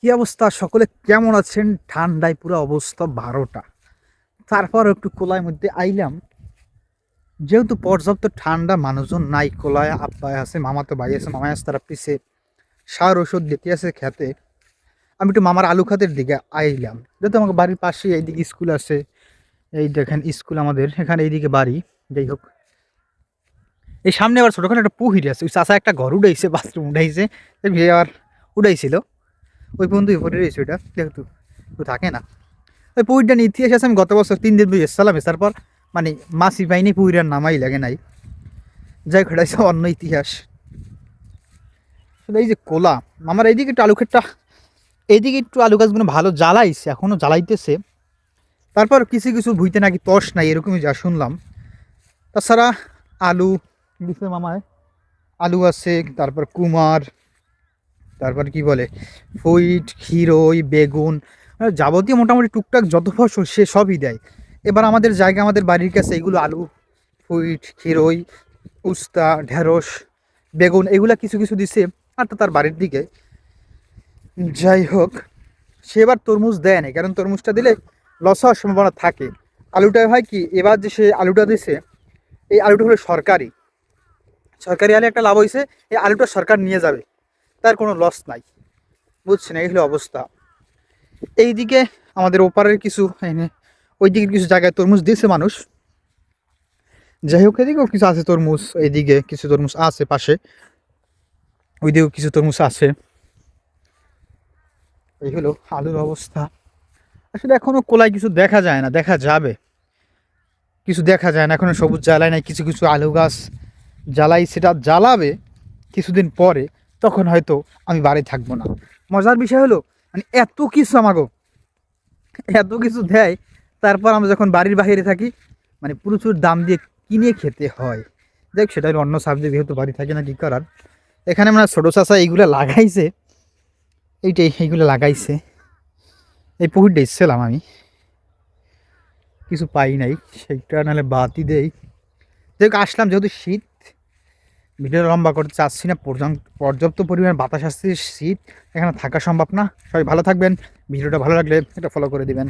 কি অবস্থা সকলে, কেমন আছেন? ঠান্ডায় পুরো অবস্থা 12টা। তারপর একটু কোলায় মধ্যে আইলাম, যেহেতু পর্যাপ্ত ঠান্ডা, মানুষজন নাই কোলায়। আব্বাই আছে, মামাতো ভাই আছে, মামাই আছে, তারা পিছে সার ওষুধ দিতে আছে খেতে। আমি একটু মামার আলু খাতের দিকে আইলাম, যেহেতু আমাকে বাড়ির পাশে এইদিকে স্কুল আছে। এই দেখেন স্কুল আমাদের এখানে, এইদিকে বাড়ি। যাই হোক, এই সামনে আবার ছোটখাটো একটা পুহির আছে, ওই চাষা একটা ঘর উঠাইছে, বাথরুম উঠাইছে, আর উঠাইছিল ওই পর্যন্ত পরে রয়েছে। ওইটা যেহেতু থাকে না, ওই পুকুরটা ইতিহাস আছে। আমি গত বছর 3 দিন বুঝে এসেছিলাম, তারপর মানে মাসি পাইনি, পুকুরের নামাই লাগে নাই। যাই ঘটাইছে অন্য ইতিহাস। এই যে কোলা, আমার এইদিকে একটু আলু ক্ষেতটা, এইদিকে একটু আলু গাছগুলো ভালো জ্বালাইছে, এখনও জ্বালাইতেছে। তারপর কিছু কিছু ভুইতে নাকি তস নাই, এরকমই যা শুনলাম। তাছাড়া আলু দিছে মামায়, আলু আছে, তারপর কুমার, তারপর কি বলে ফুইট, ক্ষীরই, বেগুন, যাবতীয় মোটামুটি টুকটাক যত ফসল সে সবই দেয়। এবার আমাদের জায়গা, আমাদের বাড়ির কাছে এইগুলো আলু, ফুইট, ক্ষীরই, উস্তা, ঢেঁড়স, বেগুন এগুলা কিছু কিছু দিছে। আর তো তার বাড়ির দিকে, যাই হোক, সে এবার তরমুজ দেয় না, কারণ তরমুজটা দিলে লস হওয়ার সম্ভাবনা থাকে। আলুটা হয় কি, এবার যে সে আলুটা দিছে, এই আলুটা হলো সরকারি। সরকারি আলু একটা লাভ হয়েছে, এই আলুটা সরকার নিয়ে যাবে, তার কোনো লস নাই। বুঝছেন, এই হলো অবস্থা। এইদিকে আমাদের ওপারের কিছু ওই দিকের কিছু জায়গায় তরমুজ দিয়েছে মানুষ। যাই হোক, এদিকেও কিছু আছে তরমুজ, এইদিকে কিছু তরমুজ আছে পাশে, ওইদিকেও কিছু তরমুজ আছে। এই হলো আলুর অবস্থা। আসলে এখনো কোলায় কিছু দেখা যায় না, দেখা যাবে, কিছু দেখা যায় না এখনো, সবুজ জ্বালায় নাই। কিছু কিছু আলু গাছ জ্বালাই, সেটা জ্বালাবে কিছুদিন পরে, তখন হয়তো আমি বাড়ি থাকবো না। মজার বিষয় হলো, মানে এত কিছু আমাকে, এত কিছু দেয়, তারপর আমরা যখন বাড়ির বাইরে থাকি, মানে প্রচুর দাম দিয়ে কিনে খেতে হয়। দেখ, সেটা হলো অন্য সাবজেক্ট, যেহেতু বাড়ি থাকে না, কী করার। এখানে আমরা ছোটো চাষা এইগুলো লাগাইছে, এইগুলো লাগাইছে। এই পুকুরটা এসেছিলাম আমি, কিছু পাই নাই, সেইটা নাহলে বাতি দেই। দেখ আসলাম, যেহেতু শীত, ভিডিও লম্বা করতে চাচ্ছি না, পর্যাপ্ত পরিমাণ বাতাস আসছে, শীত, এখানে থাকা সম্ভব না। সবাই ভালো থাকবেন, ভিডিওটা ভালো লাগলে এটা ফলো করে দিবেন।